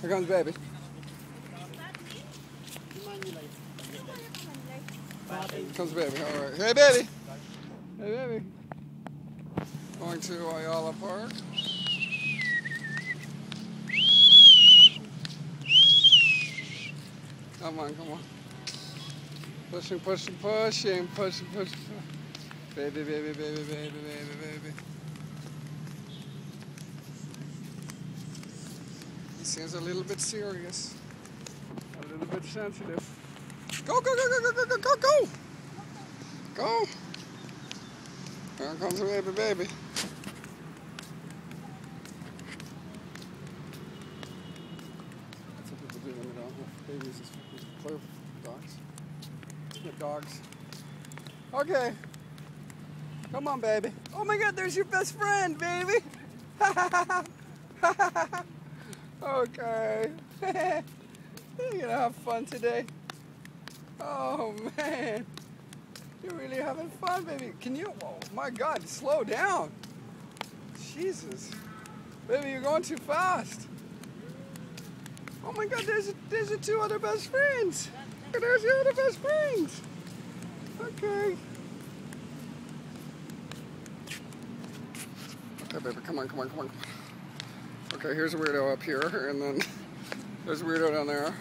Here comes baby. Here comes baby. All right. Hey, baby. Hey, baby. Going to Ayala Park. Come on, come on. Pushing, pushing, pushing, pushing, pushing. Baby, baby, baby, baby, baby, baby. He seems a little bit serious. A little bit sensitive. Go, go, go, go, go, go, go, go, go! Go! Here comes the baby, baby. That's what people do when they don't have babies, is play with dogs. Get dogs. Okay. Come on, baby. Oh my God, there's your best friend, baby. Okay. You're gonna have fun today. Oh man. You're really having fun, baby. Can you, oh my God, slow down. Jesus. Baby, you're going too fast. Oh my God, there's your two other best friends. There's your other best friends. Okay. Okay, baby, come on, come on, come on. Okay, here's a weirdo up here, and then there's a weirdo down there.